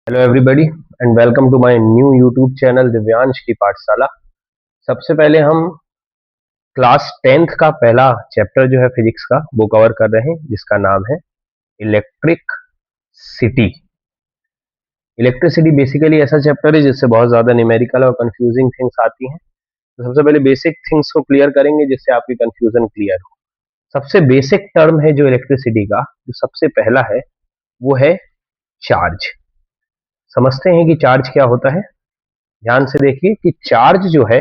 Hello everybody and welcome to my new YouTube channel Divyansh की पाठशाला। सबसे पहले हम क्लास 10th का पहला चैप्टर जो है फिजिक्स का वो कवर कर रहे हैं, जिसका नाम है इलेक्ट्रिक सिटी। इलेक्ट्रिसिटी बेसिकली ऐसा चैप्टर है जिससे बहुत ज्यादा न्यूमेरिकल और कंफ्यूजिंग थिंग्स आती हैं। तो सबसे पहले बेसिक थिंग्स को क्लियर करेंगे जिससे आपकी कंफ्यूजन क्लियर हो। सबसे बेसिक टर्म है जो इलेक्ट्रिसिटी का, जो सबसे पहला है वो है चार्ज। समझते हैं कि चार्ज क्या होता है। ध्यान से देखिए कि चार्ज जो है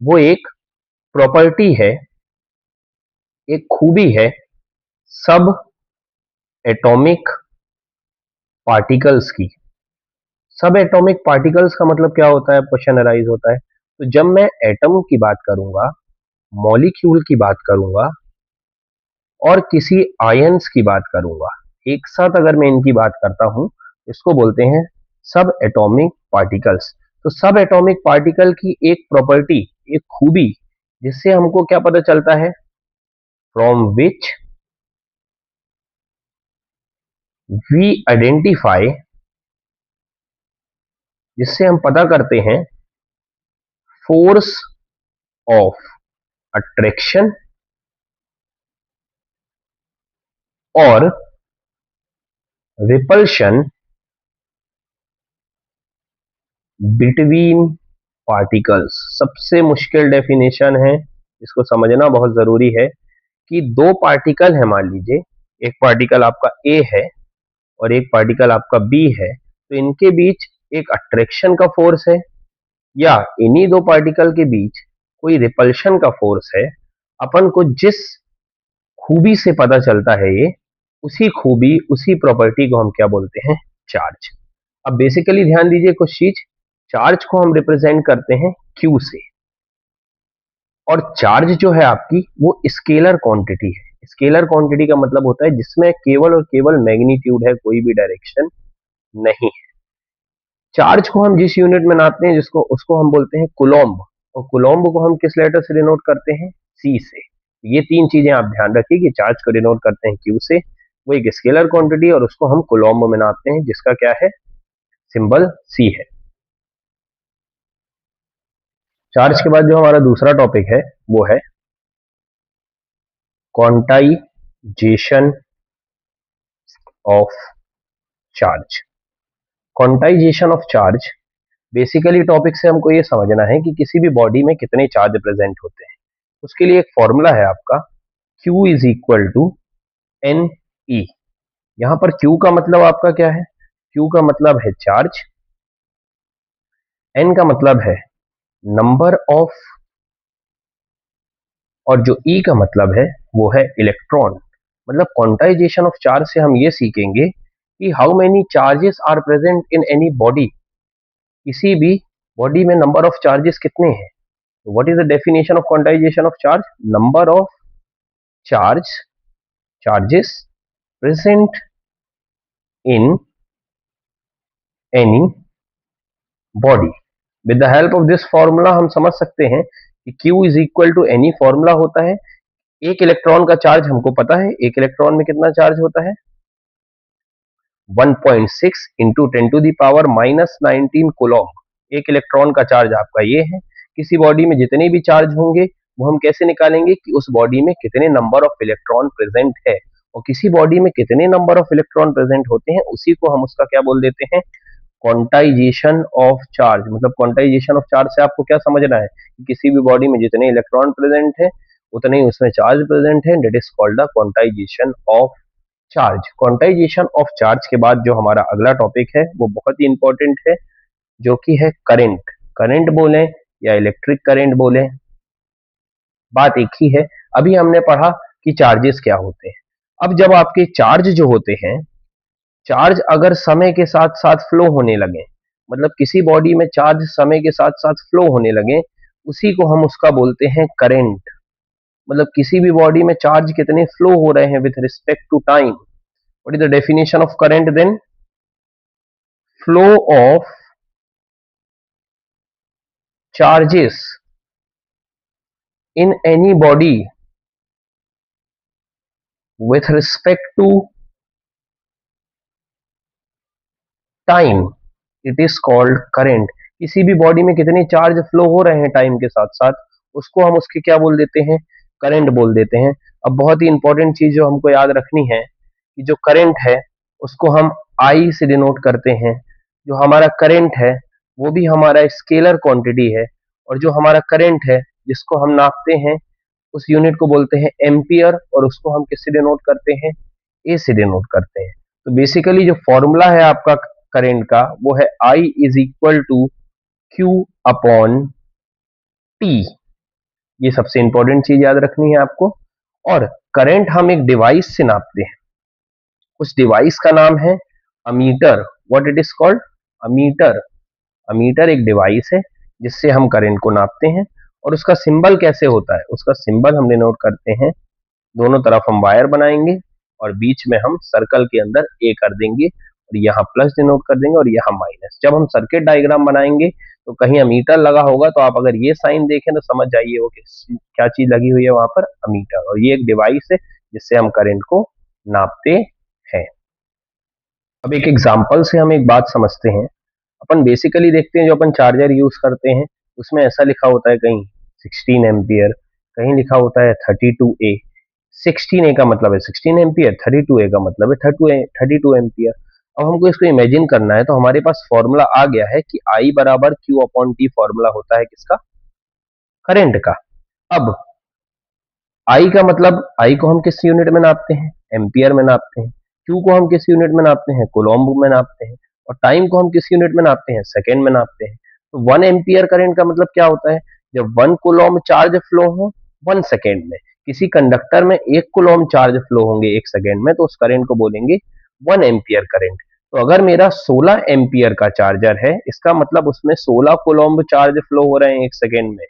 वो एक प्रॉपर्टी है, एक खूबी है सब एटॉमिक पार्टिकल्स की। सब एटॉमिक पार्टिकल्स का मतलब क्या होता है, क्वेश्चन अराइज होता है। तो जब मैं एटम की बात करूंगा, मॉलिक्यूल की बात करूंगा और किसी आयंस की बात करूंगा, एक साथ अगर मैं इनकी बात करता हूं, इसको बोलते हैं सब एटॉमिक पार्टिकल्स। तो सब एटॉमिक पार्टिकल की एक प्रॉपर्टी, एक खूबी, जिससे हमको क्या पता चलता है, फ्रॉम विच वी आइडेंटिफाई, जिससे हम पता करते हैं फोर्स ऑफ अट्रैक्शन और रिपल्शन बिटवीन पार्टिकल्स। सबसे मुश्किल डेफिनेशन है, इसको समझना बहुत जरूरी है कि दो पार्टिकल है, मान लीजिए एक पार्टिकल आपका ए है और एक पार्टिकल आपका बी है, तो इनके बीच एक अट्रैक्शन का फोर्स है या इन्हीं दो पार्टिकल के बीच कोई रिपल्शन का फोर्स है। अपन को जिस खूबी से पता चलता है ये, उसी खूबी, उसी प्रॉपर्टी को हम क्या बोलते हैं, चार्ज। अब बेसिकली ध्यान दीजिए कुछ चीज। चार्ज को हम रिप्रेजेंट करते हैं क्यू से, और चार्ज जो है आपकी वो स्केलर क्वांटिटी है। स्केलर क्वांटिटी का मतलब होता है जिसमें केवल और केवल मैग्नीट्यूड है, कोई भी डायरेक्शन नहीं है। चार्ज को हम जिस यूनिट में नापते हैं, जिसको उसको हम बोलते हैं कुलोम्ब, और कुलोम्ब को हम किस लेटर से डिनोट करते हैं, सी से। ये तीन चीजें आप ध्यान रखिए कि चार्ज को डिनोट करते हैं क्यू से, वो एक स्केलर क्वांटिटी, और उसको हम कुलोम्ब में नापते हैं जिसका क्या है, सिंबल सी है। चार्ज के बाद जो हमारा दूसरा टॉपिक है वो है quantization of charge. Quantization of charge basically topic से हमको ये समझना है कि किसी भी बॉडी में कितने चार्ज प्रेजेंट होते हैं। उसके लिए एक फॉर्मूला है आपका, Q is equal to N E. यहां पर Q का मतलब आपका क्या है, Q का मतलब है चार्ज, N का मतलब है नंबर ऑफ, और जो E का मतलब है वो है इलेक्ट्रॉन। मतलब क्वांटाइजेशन ऑफ चार्ज से हम ये सीखेंगे कि how many charges are present in any body. किसी भी बॉडी में नंबर ऑफ चार्जेस कितने हैं। What is the definition of quantization of charge, number of charge charges present in any body. With the help of this formula हम समझ सकते हैं कि Q is equal to N E formula होता है। एक इलेक्ट्रॉन का चार्ज हमको पता है, एक इलेक्ट्रॉन में कितना चार्ज होता है, 1.6 into 10 to the power -19 coulomb. एक इलेक्ट्रॉन का चार्ज आपका ये है। किसी बॉडी में जितने भी चार्ज होंगे वो हम कैसे निकालेंगे कि उस बॉडी में कितने नंबर ऑफ इलेक्ट्रॉन प्रेजेंट है, और किसी बॉडी में कितने नंबर ऑफ इलेक्ट्रॉन प्रेजेंट होते हैं, उसी को हम उसका क्या बोल देते हैं, क्वांटाइजेशन ऑफ चार्ज। मतलब क्वांटाइजेशन ऑफ चार्ज से आपको क्या समझना है कि किसी भी बॉडी में जितने इलेक्ट्रॉन प्रेजेंट है उतने ही उसमें चार्ज प्रेजेंट है। That is called the quantization of charge. Quantization of charge के बाद जो हमारा अगला टॉपिक है वो बहुत ही इंपॉर्टेंट है, जो कि है करंट। करंट बोले या इलेक्ट्रिक करंट बोले, बात एक ही है। अभी हमने पढ़ा कि चार्जेस क्या होते हैं। अब जब आपके चार्ज जो होते हैं, चार्ज अगर समय के साथ साथ फ्लो होने लगे, मतलब किसी बॉडी में चार्ज समय के साथ साथ फ्लो होने लगे, उसी को हम उसका बोलते हैं करंट। मतलब किसी भी बॉडी में चार्ज कितने फ्लो हो रहे हैं with respect to time. What is the definition of current then, flow of charges in any body with respect to time it is called current. किसी भी बॉडी में कितने चार्ज फ्लो हो रहे हैं टाइम के साथ साथ, उसको हम उसके क्या बोल देते हैं, करंट बोल देते हैं। अब बहुत ही इंपॉर्टेंट चीज जो हमको याद रखनी है कि जो करंट है उसको हम आई से डिनोट करते हैं। जो हमारा करंट है वो भी हमारा स्केलर क्वांटिटी है, और जो हमारा करंट है जिसको हम नापते हैं उस यूनिट को बोलते हैं एम्पियर, और उसको हम किससे डिनोट करते हैं, ए से डिनोट करते हैं। तो बेसिकली जो फॉर्मूला है आपका करंट का वो है I is equal to Q upon T. ये सबसे इंपॉर्टेंट चीज याद रखनी है आपको। और करंट हम एक डिवाइस से नापते हैं, उस डिवाइस का नाम है ammeter. What it is called, ammeter. Ammeter एक डिवाइस है जिससे हम करंट को नापते हैं। और उसका सिंबल कैसे होता है, उसका सिंबल हम डिनोट करते हैं, दोनों तरफ हम वायर बनाएंगे और बीच में हम सर्कल के अंदर ए कर देंगे, और यहाँ प्लस डिनोट कर देंगे और यहाँ माइनस। जब हम सर्किट डायग्राम बनाएंगे तो कहीं अमीटर लगा होगा, तो आप अगर ये साइन देखें तो समझ जाइए वो क्या चीज लगी हुई है वहां पर, अमीटर। और ये एक डिवाइस है जिससे हम करंट को नापते हैं। अब एक एग्जाम्पल से हम एक बात समझते हैं। अपन बेसिकली देखते हैं जो अपन चार्जर यूज करते हैं उसमें ऐसा लिखा होता है कहीं 16 एम्पियर, कहीं लिखा होता है 32A। 16A का मतलब है 16 एम्पियर, 32A का मतलब है 32 एम्पियर। अब हमको इसको इमेजिन करना है, तो हमारे पास फॉर्मूला आ गया है कि I बराबर क्यू अपॉन टी फॉर्मूला होता है किसका, करंट का। अब आई का मतलब, आई को हम किस यूनिट में नापते हैं, एम्पियर में नापते हैं। क्यू को हम किस यूनिट में नापते हैं, कोलॉम्ब में नापते हैं। और टाइम को हम किस यूनिट में नापते हैं, सेकेंड में नापते हैं। तो 1 एम्पियर करंट का मतलब क्या होता है, जब 1 कूलम्ब चार्ज फ्लो हो 1 सेकेंड में, किसी कंडक्टर में 1 कूलम्ब चार्ज फ्लो होंगे 1 सेकेंड में, तो उस करंट को बोलेंगे 1 एम्पियर करंट। तो अगर मेरा 16 एम्पियर का चार्जर है, इसका मतलब उसमें 16 कूलम्ब चार्ज फ्लो हो रहे हैं 1 सेकेंड में,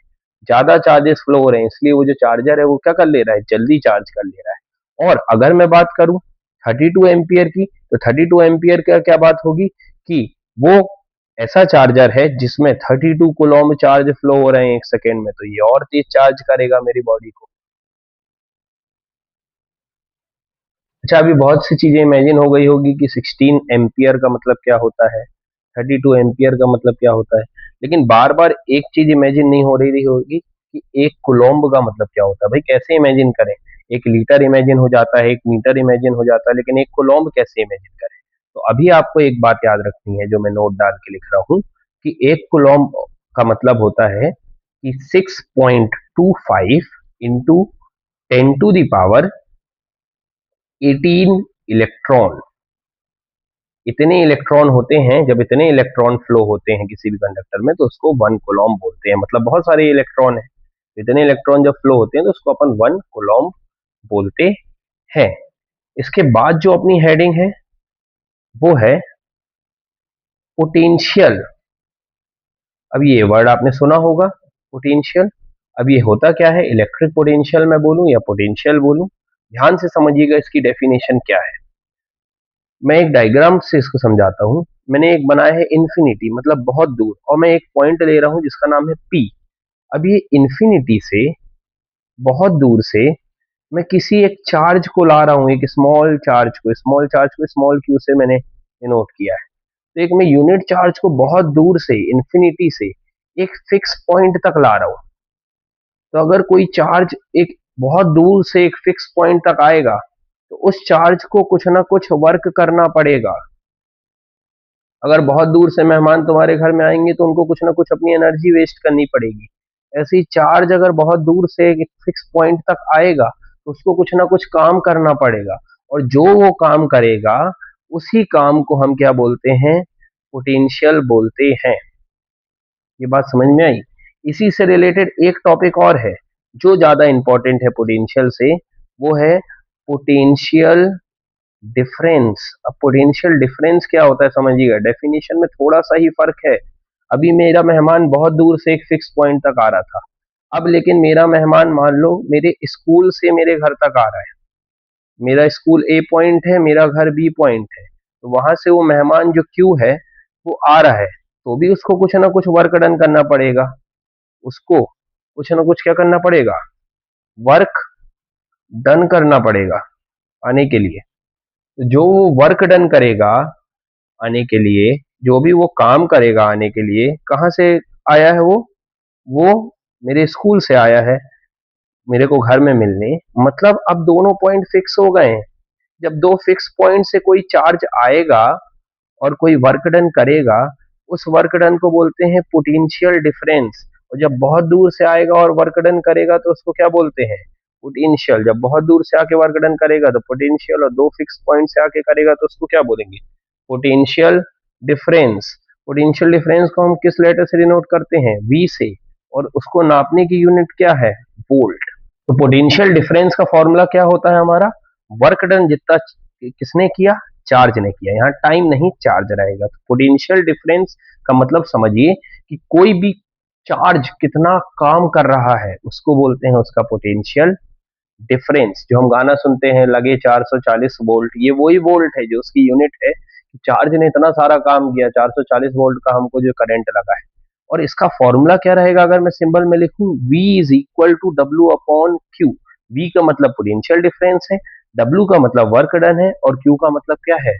ज्यादा चार्जेस फ्लो हो रहे हैं, इसलिए वो जो चार्जर है वो क्या कर ले रहा है, जल्दी चार्ज कर ले रहा है। और अगर मैं बात करूं 32 एम्पियर की, तो 32 एम्पियर का क्या बात होगी कि वो ऐसा चार्जर है जिसमें 32 कूलम्ब चार्ज फ्लो हो रहे हैं 1 सेकेंड में, तो ये और तेज चार्ज करेगा मेरी बॉडी को। अच्छा, अभी बहुत सी चीजें इमेजिन हो गई होगी कि 16 एम्पियर का मतलब क्या होता है, 32 एम्पियर का मतलब क्या होता है, लेकिन बार बार एक चीज इमेजिन नहीं हो रही होगी कि 1 कूलम्ब का मतलब क्या होता है। भाई कैसे इमेजिन करें, 1 लीटर इमेजिन हो जाता है, 1 मीटर इमेजिन हो जाता है, लेकिन 1 कूलम्ब कैसे इमेजिन करें। तो अभी आपको एक बात याद रखनी है जो मैं नोट डाल के लिख रहा हूँ, कि 1 कूलम्ब का मतलब होता है कि 6.25 into 10 to the power 18 electron. इतने इलेक्ट्रॉन होते हैं, जब इतने इलेक्ट्रॉन फ्लो होते हैं किसी भी कंडक्टर में तो उसको 1 कूलम्ब बोलते हैं। मतलब बहुत सारे इलेक्ट्रॉन है, इतने इलेक्ट्रॉन जब फ्लो होते हैं तो उसको अपन 1 कूलम्ब बोलते हैं। इसके बाद जो अपनी हेडिंग है वो है पोटेंशियल। अब ये वर्ड आपने सुना होगा, पोटेंशियल। अब ये होता क्या है, इलेक्ट्रिक पोटेंशियल मैं बोलूं या पोटेंशियल बोलूं, ध्यान से समझिएगा इसकी डेफिनेशन क्या है। मैं एक डायग्राम से इसको समझाता हूँ। मैंने एक बनाया है इन्फिनिटी, मतलब बहुत दूर, और मैं एक पॉइंट ले रहा हूँ जिसका नाम है पी। अब ये इन्फिनिटी से, बहुत दूर से मैं किसी एक चार्ज को ला रहा हूँ, एक स्मॉल चार्ज को स्मॉल क्यू से मैंने डिनोट किया है। तो एक मैं यूनिट चार्ज को बहुत दूर से, इन्फिनिटी से एक फिक्स पॉइंट तक ला रहा हूँ। तो अगर कोई चार्ज एक बहुत दूर से एक फिक्स पॉइंट तक आएगा तो उस चार्ज को कुछ ना कुछ वर्क करना पड़ेगा। अगर बहुत दूर से मेहमान तुम्हारे घर में आएंगे तो उनको कुछ ना कुछ अपनी एनर्जी वेस्ट करनी पड़ेगी। ऐसे ही चार्ज अगर बहुत दूर से एक फिक्स पॉइंट तक आएगा तो उसको कुछ ना कुछ काम करना पड़ेगा, और जो वो काम करेगा उसी काम को हम क्या बोलते हैं, पोटेंशियल बोलते हैं। ये बात समझ में आई। इसी से रिलेटेड एक टॉपिक और है जो ज्यादा इंपॉर्टेंट है पोटेंशियल से, वो है पोटेंशियल डिफरेंस। अब पोटेंशियल डिफरेंस क्या होता है समझिएगा, डेफिनेशन में थोड़ा सा ही फर्क है। अभी मेरा मेहमान बहुत दूर से एक फिक्स पॉइंट तक आ रहा था, अब लेकिन मेरा मेहमान मान लो मेरे स्कूल से मेरे घर तक आ रहा है। मेरा स्कूल ए पॉइंट है, मेरा घर बी पॉइंट है, तो वहां से वो मेहमान जो क्यू है वो आ रहा है, तो भी उसको कुछ ना कुछ वर्क डन करना पड़ेगा। उसको कुछ ना कुछ क्या करना पड़ेगा, वर्क डन करना पड़ेगा आने के लिए। तो जो वर्क डन करेगा आने के लिए, जो भी वो काम करेगा आने के लिए, कहाँ से आया है वो मेरे स्कूल से आया है मेरे को घर में मिलने। मतलब अब दोनों पॉइंट फिक्स हो गए हैं। जब दो फिक्स पॉइंट से कोई चार्ज आएगा और कोई वर्क डन करेगा, उस वर्क डन को बोलते हैं पोटेंशियल डिफरेंस। और जब बहुत दूर से आएगा और वर्क डन करेगा तो उसको क्या बोलते हैं? पोटेंशियल। जब बहुत दूर से आके वर्क डन करेगा तो पोटेंशियल, और दो फिक्स पॉइंट से आके करेगा तो उसको क्या बोलेंगे? Potential difference. पोटेंशियल डिफरेंस को हम किस लेटर से डिनोट करते हैं? वी से। और उसको नापने की यूनिट क्या है? वोल्ट। तो पोटेंशियल डिफरेंस का फॉर्मूला क्या होता है हमारा? वर्क डन जितना किसने किया? चार्ज ने किया। यहाँ टाइम नहीं, चार्ज रहेगा। तो पोटेंशियल डिफरेंस का मतलब समझिए कि कोई भी चार्ज कितना काम कर रहा है उसको बोलते हैं उसका पोटेंशियल डिफरेंस। जो हम गाना सुनते हैं, लगे 440 वोल्ट, ये वही वोल्ट है जो उसकी यूनिट है। चार्ज ने इतना सारा काम किया, 440 वोल्ट का हमको जो करंट लगा है। और इसका फॉर्मूला क्या रहेगा अगर मैं सिंबल में लिखूं? V is equal to W upon Q. V का मतलब पोटेंशियल डिफरेंस है, W का मतलब वर्क डन है, और Q का मतलब क्या है?